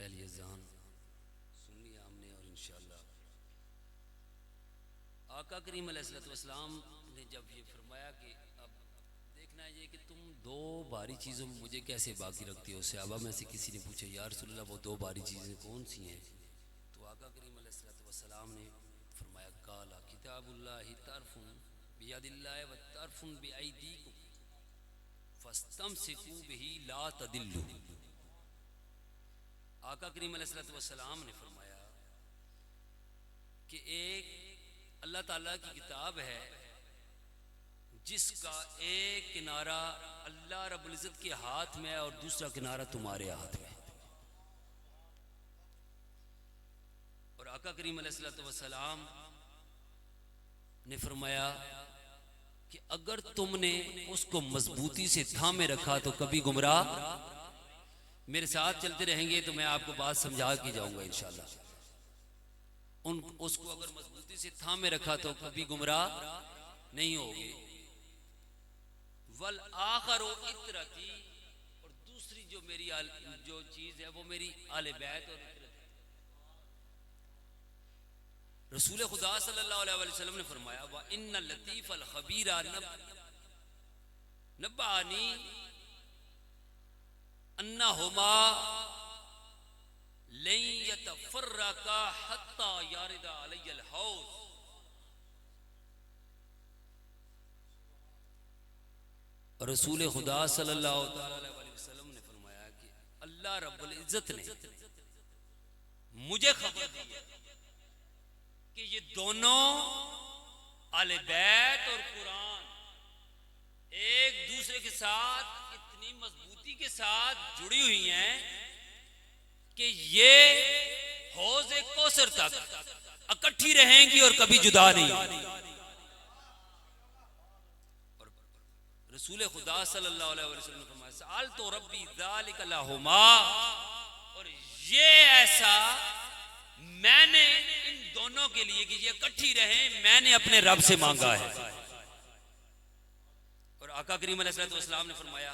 पहली अज़ान सुन लिया हमने और इंशाअल्लाह आका करीम अलैहिस्सलाम ने जब ये फरमाया कि अब देखना है ये कि तुम दो भारी चीज़ों में मुझे कैसे बाकी रखती हो। सहाबा में से किसी ने पूछा या रसूलल्लाह वो दो भारी चीज़ें कौन सी हैं? तो आका करीम अलैहिस्सलाम ने फरमाया काला किताबुल्लाहि तरफुन बियदिल्लाहि व तरफुन बिअयदीकुम फस्तमसिकू बिही ला तदिल्लु। आका करीम अलैहिस्सलाम ने फरमाया कि एक अल्लाह ताला की किताब है जिसका एक किनारा अल्लाह रब्बुल इज़्ज़त के हाथ में है और दूसरा किनारा तुम्हारे हाथ में। और आका करीम अलैहिस्सलाम ने फरमाया कि अगर तुमने उसको मजबूती से थामे रखा तो कभी गुमराह, मेरे साथ चलते रहेंगे तो मैं आपको बात समझा के जाऊंगा इंशाअल्लाह। उसको अगर मजबूती से थामे रखा तो कभी गुमराह नहीं होगे। वल आखरो इतरती, और दूसरी जो मेरी जो चीज है वो मेरी आले बैत और रसूल खुदा सल्लल्लाहु अलैहि वसल्लम ने फरमाया व इन्ना लतीफ अल खबीरा नब्बानी अन्ना हुमा लन यतफर्रका हत्ता यारिदा अलैहिल हौज। रसूल खुदा सल्लल्लाहु अलैहि वसल्लम ने फरमाया कि अल्लाह रब्बुल इज्जत ने मुझे खबर दी है कि ये दोनों आले बैत और कुरान एक दूसरे के साथ इतनी मजबूती के साथ जुड़ी हुई हैं कि ये हौज़े कौसर तक इकट्ठी रहेंगी और कभी जुदा नहीं। और रसूल खुदा सल्लल्लाहु अलैहि वसल्लम ने फरमाया सअल तो रब्बी ज़ालिका लहुमा, और ये ऐसा मैंने इन दोनों के लिए कि ये इकट्ठी रहें मैंने अपने रब से मांगा है। और आका करीम अलैहिस्सलाम ने फरमाया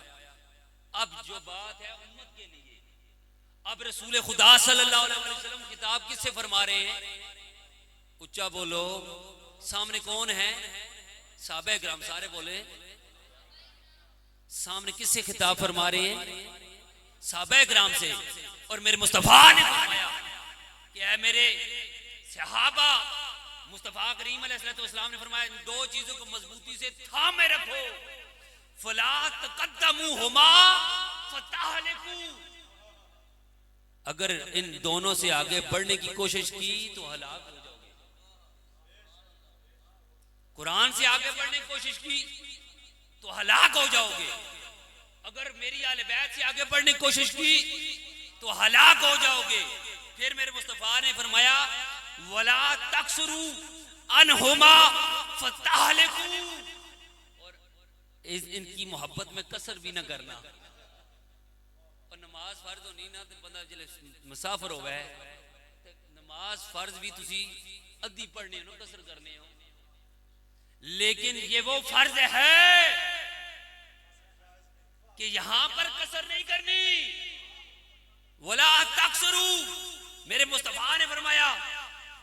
अब जो बात है उम्मत के लिए, अब रसूल खुदा सल्लल्लाहु अलैहि वसल्लम किताब किससे फरमा रहे हैं? उच्चा बोलो, सामने कौन है? साहबे किराम, सारे बोले सामने किससे खिताब फरमा रहे हैं? साहबे किराम से। और मेरे मुस्तफा ने फरमाया कि ऐ मेरे सहाबा, मुस्तफा करीम अलैहिस्सलाम ने फरमाया इन दो चीजों को मजबूती से थामे रखो। फला तक़द्दमुहुमा फतहलिकू, अगर इन दोनों से आगे बढ़ने की कोशिश की तो हलाक हो जाओगे। कुरान से आगे बढ़ने की कोशिश की तो हलाक हो जाओगे। अगर मेरी आले बैत से आगे बढ़ने की कोशिश की तो हलाक हो जाओगे। फिर मेरे मुस्तफा ने फरमाया वला तकसुरू अनहुमा फतहलिकू, और इनकी मोहब्बत में कसर भी ना करना। और नमाज फर्ज होनी ना तो बंदा जिले मुसाफिर हो गए नमाज फर्ज भी तुसी अद्धी पढ़ने हो कसर करने हो, लेकिन ये वो फर्ज है कि यहां पर कसर नहीं करनी। वला तकसुरू, मेरे मुस्तफा ने फरमाया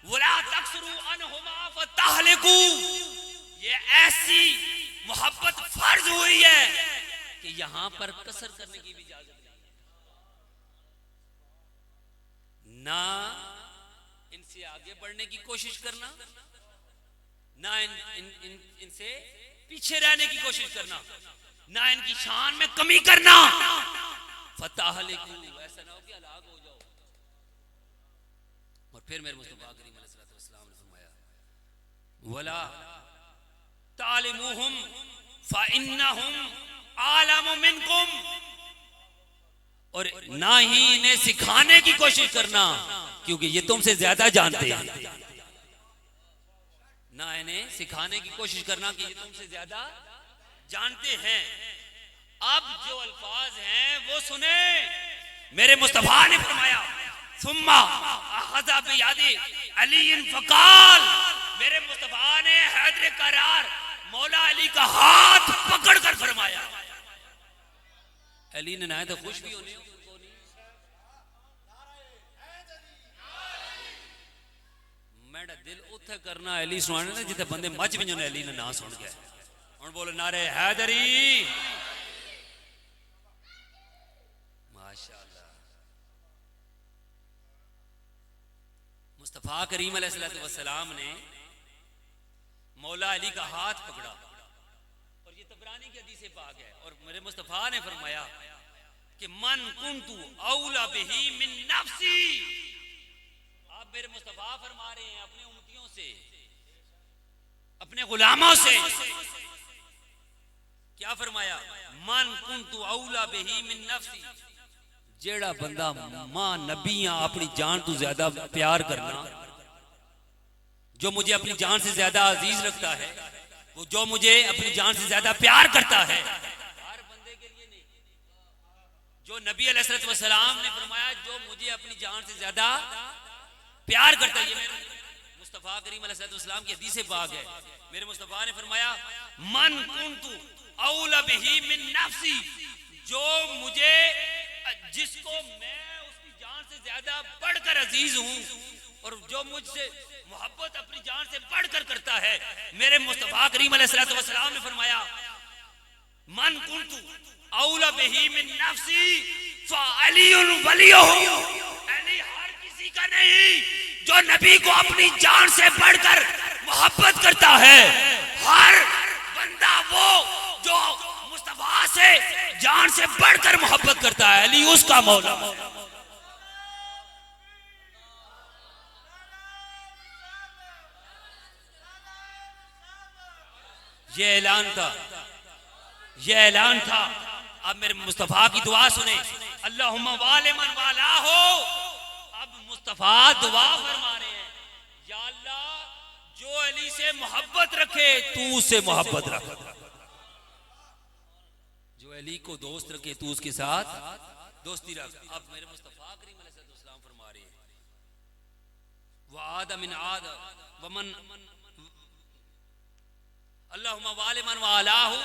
वला तकसुरू अनहुमा फतहलिकू, ये ऐसी मोहब्बत फर्ज हुई है कि यहां पर कसर करने की भी इजाजत नहीं ना। इनसे आगे बढ़ने की कोशिश करना ना इनसे पीछे रहने की कोशिश करना, ना इनकी शान में कमी करना। फतहलिकू, ऐसा ना हो कि हलाक हो जाओ। और फिर मेरे मुस्तफा करीम अलैहिस्सलाम ने फरमाया वला तालिमुहुम फइन्नहुम आलमु मिनकुम, और ना ही इन्हें सिखाने की कोशिश करना क्योंकि ये तुमसे ज्यादा जानते हैं। ना इन्हें सिखाने की कोशिश करना कि ये तुमसे ज्यादा जानते हैं। अब जो अल्फाज हैं वो सुने, मेरे मुस्तफा ने फरमाया सुम्मा अखज़ा बियदि अली फकाल, मेरे मुस्तफा ने हैदर करार मौला अली का हाथ पकड़कर फरमाया। अली ने ना तो खुश भी होने मेरा दिल उत्थे करना अली सुनाने ना जिथे बंदे मच भी अली ने ना सुन गए हुण बोले नारे हैदरी माशाअल्लाह मुस्तफ़ा करीम अलैहिस्सलाम ने मौला अली का हाथ पकड़ा और ये तबरानी की हदीस पाक है और मेरे मुस्तफ़ा ने फरमाया कि मन कुंतु औला बिही मिन नफ्सी। आप मेरे मुस्तफ़ा फरमा रहे हैं अपने उम्मतियों से अपने गुलामों से क्या फरमाया मन कुंतु औला बिही मिन नफ्सी। जेड़ा बंदा मां नबियां अपनी जान तो ज्यादा प्यार करना जो मुझे अपनी जान से ज्यादा अजीज रखता है वो जो मुझे अपनी जान से ज्यादा प्यार करता है हर बंदे के लिए नहीं जो नबी अलैहिस्सलाम ने फरमाया जो मुझे अपनी जान से ज्यादा प्यार करता है ये मेरे मुस्तफ़ा करीम अलैहिस्सलाम की हदीस पाक है। मेरे मुस्तफ़ा ने फरमाया मन कुंतु औला बिही मिन नफ्सी जो मुझे जिसको मैं उसकी जान से ज्यादा बढ़कर अजीज हूं और जो मुझसे मोहब्बत अपनी जान से बढ़कर करता है मेरे मुस्तफ़ा करीम अलैहिस्सलाम ने फरमाया मन कुंतु औला बिही मिन नफ्सी फअलियुन वलियुहु। अली हर किसी का नहीं जो नबी को अपनी जान से बढ़कर मोहब्बत करता है हर बंदा वो जो मुस्तफ़ा से जान से बढ़कर मोहब्बत करता है अली उसका मौला। ये ऐलान था ये ऐलान था। अब मेरे मुस्तफ़ा की दुआ सुने अल्लाहुम्मा वाले मन वाला हो। अब मुस्तफ़ा दुआ फरमा रहे हैं या अल्लाह जो अली से मोहब्बत रखे तू उससे मोहब्बत रख जो अली को दोस्त रखे तू उसके साथ दोस्ती रख। अब मेरे मुस्तफ़ा करीम अलैहिस्सलाम फरमा रहे हैं वआद मिन आद वमन अल्लाहुम्मा वाले मन वालाहु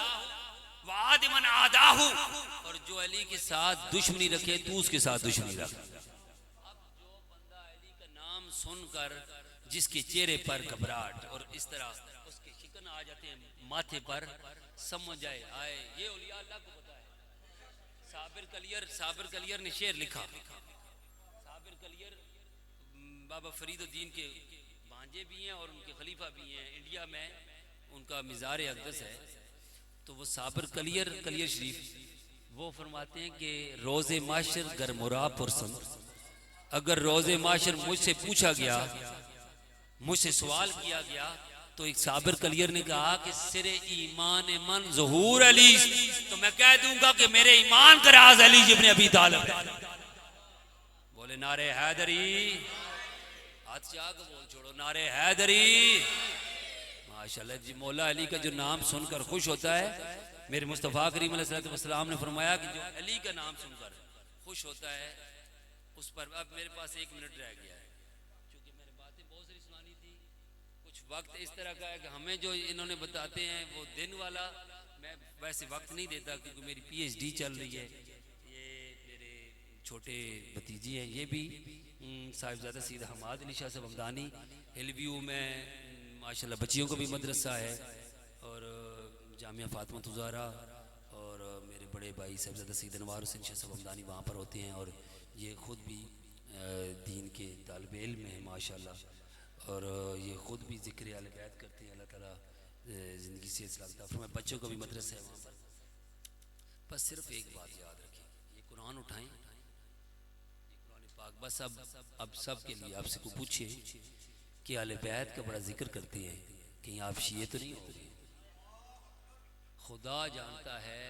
वाद मन आदाहु और जो अली के साथ दुश्मनी रखे तू उसके साथ दुश्मनी रख। अब जो बंदा अली का नाम सुनकर जिसके चेहरे पर घबराहट और इस तरह उसके शिकन आ जाते हैं माथे पर समझ जाए आए ये औलिया अल्लाह को पता है। साबिर कलियर ने शेर लिखा। साबिर कलियर बाबा फरीदुद्दीन के भांजे भी हैं और उनके खलीफा भी हैं। इंडिया में उनका मिज़ार अक़दस है तो वो साबिर कलियर शरीफ वो फरमाते हैं कि रोज़े माशर गर मुरा पुरसन अगर रोज़े माशर मुझसे पूछा गया मुझसे सवाल किया गया तो एक साबिर कलियर ने कहा कि सिरे ईमान मन ज़हूर अली तो मैं कह दूंगा कि मेरे ईमान का राज अली इब्न अबी तालिब। बोले नारे हैदरी हाथ से आगे बोल छोड़ो नारे हैदरी माशाअल्लाह जी। मौला अली का जो नाम सुनकर खुश होता है मेरे मुस्तफ़ा करीम अलैहिस्सलाम ने फरमाया कि जो अली का नाम सुनकर खुश होता है उस पर। अब मेरे पास 1 मिनट रह गया है क्योंकि मैंने बातें बहुत सारी सुनानी थी। कुछ वक्त इस तरह का है कि हमें जो इन्होंने बताते हैं वो दिन वाला मैं वैसे वक्त नहीं देता क्योंकि मेरी PhD चल रही है। ये मेरे छोटे भतीजी हैं ये भी साहिबजादा सैयद हमाद अली शाह साहब हमदानी हिलव्यू में माशाल्लाह बच्चियों को भी मदरसा है और जामिया फातिमा तुज़ारा और मेरे बड़े भाई साहिबजादा सैयद अनवार हुसैन शाह साहब हमदानी वहाँ पर होते हैं और ये ख़ुद भी दीन के तालिब इल्म हैं माशाल्लाह और ये ख़ुद भी ज़िक्र अहले बैत करते हैं। अल्लाह ताला ज़िंदगी से सलामत फरमाए। बच्चों का भी मदरसा है वहाँ पर। बस सिर्फ एक बात याद रखें ये कुरान उठाएं ये कुरान पाक बस अब सब के लिए आपसे को पूछिए कि अहले बैत का बड़ा जिक्र करते हैं कहीं आप शिये तो नहीं हो गए। खुदा जानता है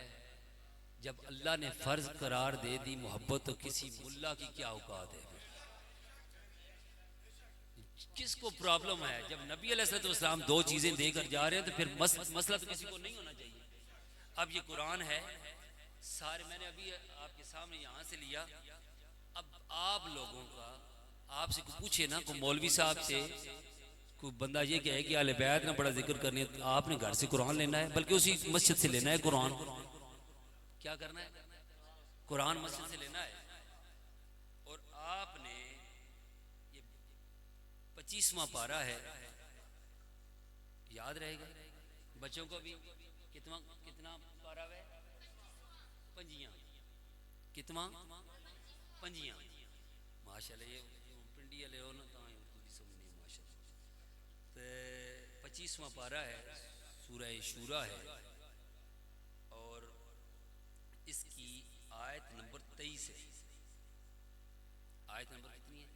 जब अल्लाह ने फर्ज करार दे दी मोहब्बत तो किसी मुल्ला की क्या औकात है। किसको प्रॉब्लम है जब नबी अलैहिस्सलाम 2 चीजें देकर जा रहे हैं तो फिर मसला तो किसी को नहीं होना चाहिए। अब ये कुरान है सारे मैंने अभी आपके सामने यहाँ से लिया। अब आप लोगों का आपसे को पूछे ना कोई मौलवी साहब से कोई बंदा ये कहे कि अहले बैत ना बड़ा जिक्र करने तो आपने घर से कुरान लेना है बल्कि उसी मस्जिद से लेना है। कुरान क्या करना है कुरान मस्जिद से लेना है और आपने ये 25वां पारा है, याद रहेगा बच्चों को भी। कितना कितना पारा है? पंजियां। कितना? पंजियां। माशाल्लाह, ये पिंडी वाले हो ना, तो उर्दू की समझनी माशाल्लाह। तो 25वां पारा है, सूरह शूरा है, और इसकी आयत नंबर 23 है। आयत नंबर कितनी है?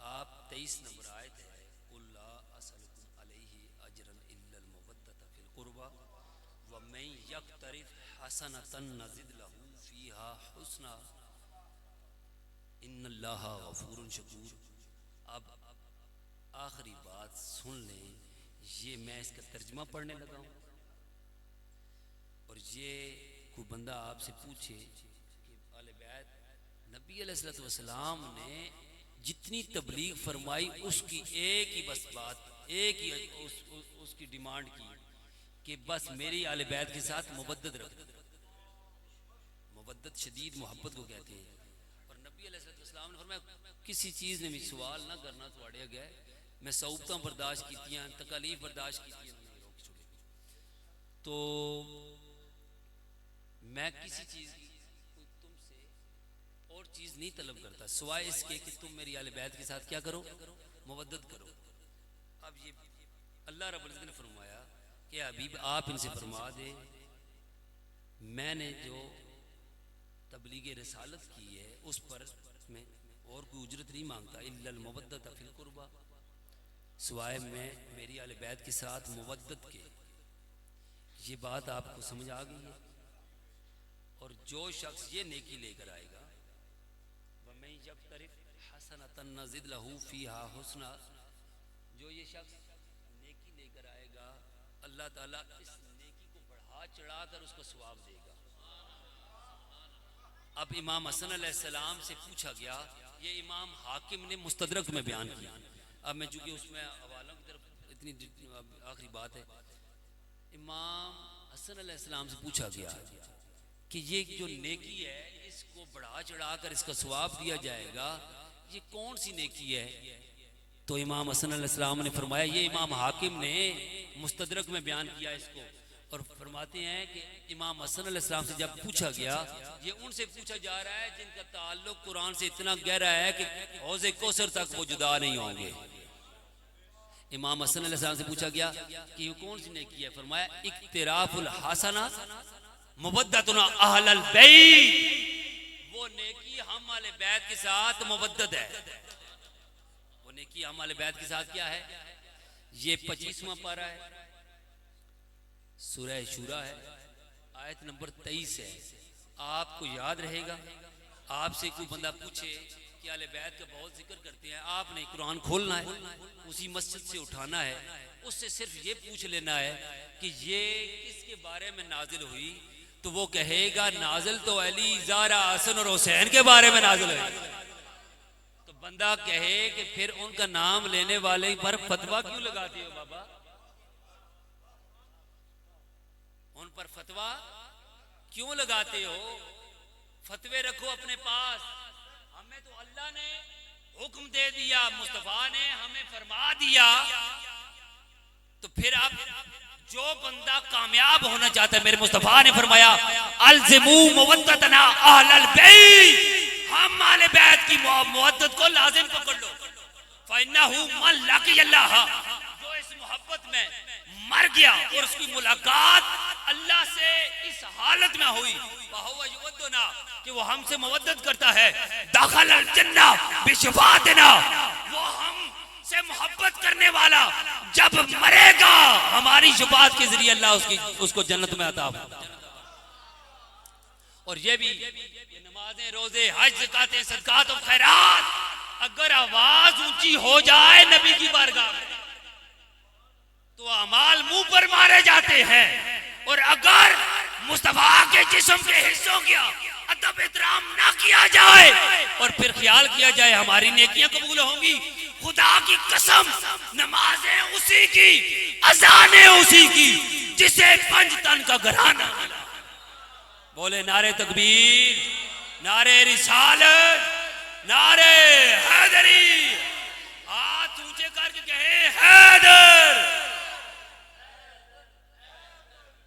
आप 23 नंबर आयत है। कुल्ला असलकुम अलैहि अजरन इल्लल मवद्दत फिल कुर्बा व मैं यक्तरिफ हसनतन नज़िद लहू फीहा हुस्ना इन्नल्लाहा गफूरुन शकूर। अब आखिरी बात सुन लें, ये मैं इसका तर्जुमा पढ़ने लगा हूँ, और ये कोई बंदा आपसे पूछे कि आले बैत नबी अलैहिस्सलाम ने जितनी तबलीग फरमाई उसकी एक ही बस बात, एक ही उसकी डिमांड की कि बस मेरी आले बैत के साथ मुबद्दत रख। मुबद्दत शदीद मोहब्बत को कहते हैं। और नबी अलैहिस्सलाम ने फरमाया किसी चीज़ ने भी सवाल ना करना थोड़े गए, मैं सऊबतां बर्दाश्त कीतियां, तकलीफ बर्दाश्त कीतियां, तो मैं किसी चीज़ तुमसे और चीज़ नहीं तलब करता सिवाय इसके कि तुम मेरी आले बैत के साथ क्या करो? मुवद्दत करो। अब ये अल्लाह रब्बुल इज़्ज़त ने फरमाया कि हबीब आप इनसे फरमा दे, मैंने जो तबलीग रिसालत की है उस पर मैं और कोई उजरत नहीं मांगता, इल्लल मुवद्दत फिल कुर्बा, सिवाय मैं मेरी आले बैत के साथ मुवद्दत के। ये बात आपको समझ आ गई है? और जो शख्स ये नेकी लेकर आएगा, वमन यक्तरिफ हसनतन नज़िद लहू फीहा हुस्ना, जो ये शख्स नेकी लेकर आएगा, अल्लाह ताला इस नेकी को बढ़ा चढ़ाकर उसको सवाब देगा। अब इमाम हसन अलैहिस्सलाम से पूछा गया, ये इमाम हाकिम ने मुस्तदरक में बयान किया। अब मैं चूंकि उसमें हवालों की तरफ इतनी आखिरी बात है, इमाम हसन अलैहिस्सलाम से पूछा गया कि ये जो नेकी है इसको बढ़ा चढ़ाकर इसका सवाब दिया जाएगा, ये कौन सी नेकी है? तो इमाम हसन अलैहिस्सलाम ने फरमाया, ये इमाम हाकिम ने मुस्तदरक में बयान किया इसको। और फरमाते हैं कि इमाम हसन अलैहिस्सलाम से जब पूछा गया, ये उनसे पूछा जा रहा है जिनका ताल्लुक कुरान से इतना गहरा है कि हौज़े कौसर तक वो जुदा नहीं होंगे। इमाम हसन अलैहिस्सलाम से पूछा गया कि ये कौन सी नेकी है? फरमाया इक्तिराफुल हसना मुबद्दतुना अहलल बैत, वो नेकी हम वाले बैत के साथ मुबद्दत है। वो नेकी हम वाले बैत के साथ क्या है? ये 25वां पारा है, सूरह शूरा है, आयत नंबर 23 है। आपको याद रहेगा, आपसे कोई बंदा पूछे कि आले बैत का बहुत जिक्र करते हैं, आपने कुरान खोलना है, उसी मस्जिद से उठाना है, उससे सिर्फ ये पूछ लेना है कि ये किसके बारे में नाजिल हुई, तो वो कहेगा नाजिल तो अली, ज़ारा, हसन और हुसैन के बारे में नाजिल हुई। तो बंदा कहे कि फिर उनका नाम लेने वाले पर फतवा क्यों लगाते हो बाबा? उन पर फतवा क्यों लगाते हो? फतवे रखो अपने पास। हमें तो अल्लाह ने हुक्म दे दिया, मुस्तफा ने हमें फरमा दिया, तो फिर अब जो बंदा कामयाब होना चाहता है, मेरे मुस्तफा ने फरमाया अलज़िमू मुवद्दतना अहलल बैत, हम आले बैत की मुवद्दत को लाजिम पकड़ लो। फइन्नहु मन लक़ियल्लाह, जो इस मोहब्बत में मर गया और उसकी मुलाकात अल्लाह से इस हालत में हुई, वहुवा युवद्दुना, कि वो हमसे मुवद्दत करता है, दखलल जन्ना बिशफाअतिना, वो हमसे मोहब्बत करने वाला जब मरेगा हमारी शफाअत के जरिए अल्लाह उसको जन्नत में अता फरमाएगा। और ये भी ये नमाजें, रोजे, हज, ज़कात, सदकात और खैरात, अगर आवाज ऊंची हो जाए नबी की बारगाह में तो अमाल मुंह पर मारे जाते हैं, और अगर मुस्तफा के जिस्म के हिस्सों का अदब एहतराम ना किया जाए और फिर ख्याल किया जाए हमारी नेकियां कबूल होंगी, खुदा की कसम नमाजें उसी की, अज़ानें उसी की जिसे 5 टन का घराना मिला। बोले नारे तकबीर, नारे रिसालत, नारे हैदरी, हाथ ऊंचे करके कहे हैदर।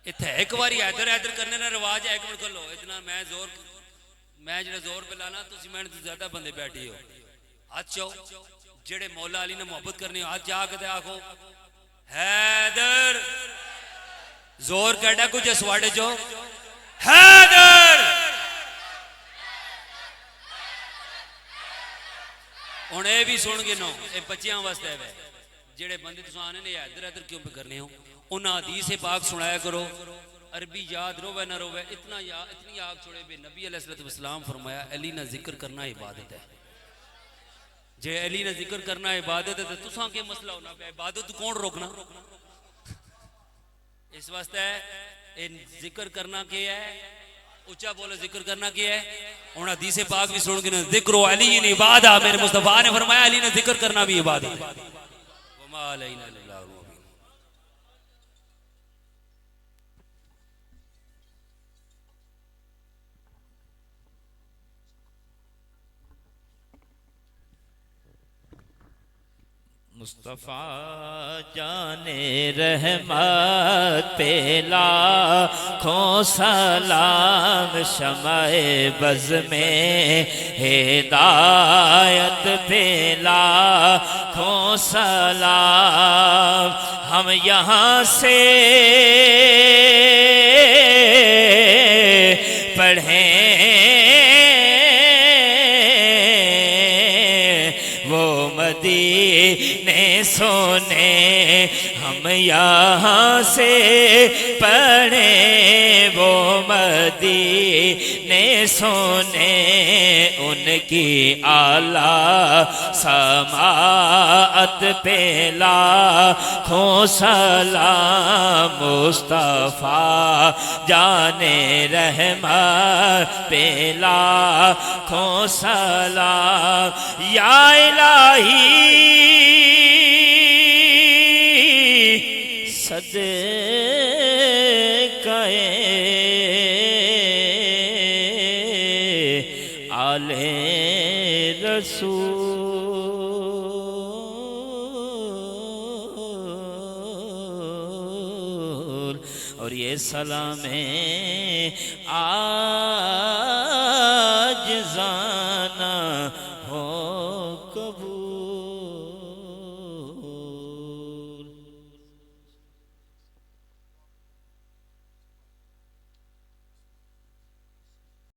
इतने एक बार हैदर हैदर करने का रिवाज है। एक मिनट कर लो इतना मैं जो जोर पे लाना तुम मैंने तो ज्यादा बंदे बैठे हो। हाथ चाओ जेड़े मौला अली ने मोहब्बत करनी हाथ जाके आखो हैदर। जोर कहता कुछ स्वाड़े जो हैदर। हुण ये भी सुन गिनो ये बच्चियां वास्ते है जेड़े बंदे तुम आने ने हैदर हैदर क्यों पे करने हो उन्हें हदीस पाक सुनाया करो। अरबी याद रोवे ना रोवे इतनी याद छोड़े बे नबी अलैहिस्सलाम फरमाया अली ना जिक्र करना इबादत है। जे अली ने जिक्र करना इबादत है तो तुसा के मसला होना पे इबादत कौन रोकना। इस वास्ते जिक्र करना क्या है ऊंचा बोलो जिक्र करना क्या है। हुण हदीस पाक भी सुन के जिक्र अली इबादत मेरे मुस्तफा ने फरमाया अली ने जिक्र करना भी इबादत है। वमा अलैना इल्ला मुस्तफ़ा जाने रहमत पे लाखों सलाम शमाए बज़ में हिदायत पे लाखों सलाम। हम यहाँ से पढ़ें वो मदीने सोने हम यहाँ से पढ़े वो मदीने सोने उनकी आला समाअत पे लाखों सलाम। मुस्तफ़ा जाने रहमत पे लाखों सलाम। या इलाही सदक़े आले रसूल। और ये सलामे आज जाना